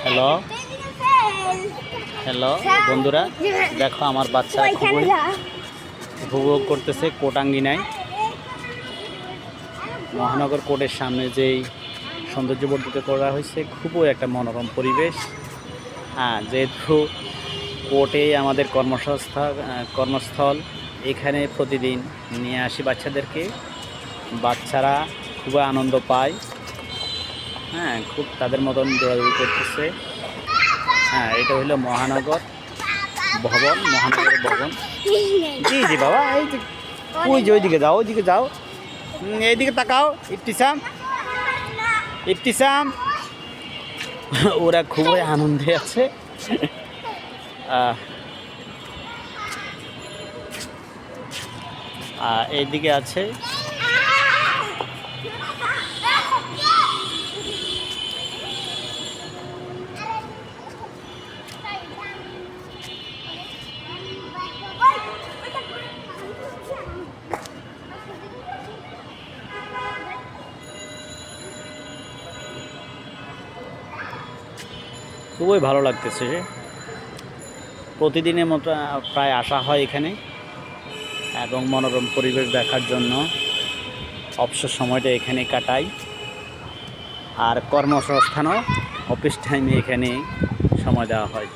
Hello hello বন্ধুরা, দেখো আমার বাচ্চা খুবই উপভোগ করতেছে কোটাঙ্গিনায়। মহানগর কোর্টের সামনে যেই সৌন্দর্য বর্ধিত করা হয়েছে, খুবই একটা মনোরম পরিবেশ। হ্যাঁ, যেহেতু কোর্টেই আমাদের কর্মস্থল, এখানে প্রতিদিন নিয়ে আসি বাচ্চাদেরকে। বাচ্চারা খুবই আনন্দ পায়। হ্যাঁ, খুব তাদের মতন দৌড়াদৌড়ি করতেছে। হ্যাঁ, এটা হলো মহানগর ভবন, মহানগর ভবন। জি জি বাবা, এই যে ওই যে ওইদিকে যাও, ওইদিকে যাও, এইদিকে তাকাও। ইফতিসাম, ইফতিসাম, ওরা খুবই আনন্দে আছে। এইদিকে আছে খুবই ভালো লাগতেছে। প্রতিদিনের মতো প্রায় আসা হয় এখানে, এবং মনোরম পরিবেশ দেখার জন্য অবসর সময়টা এখানে কাটাই। আর কর্মসংস্থানও অফিস টাইমে এখানে সময় দেওয়া হয়।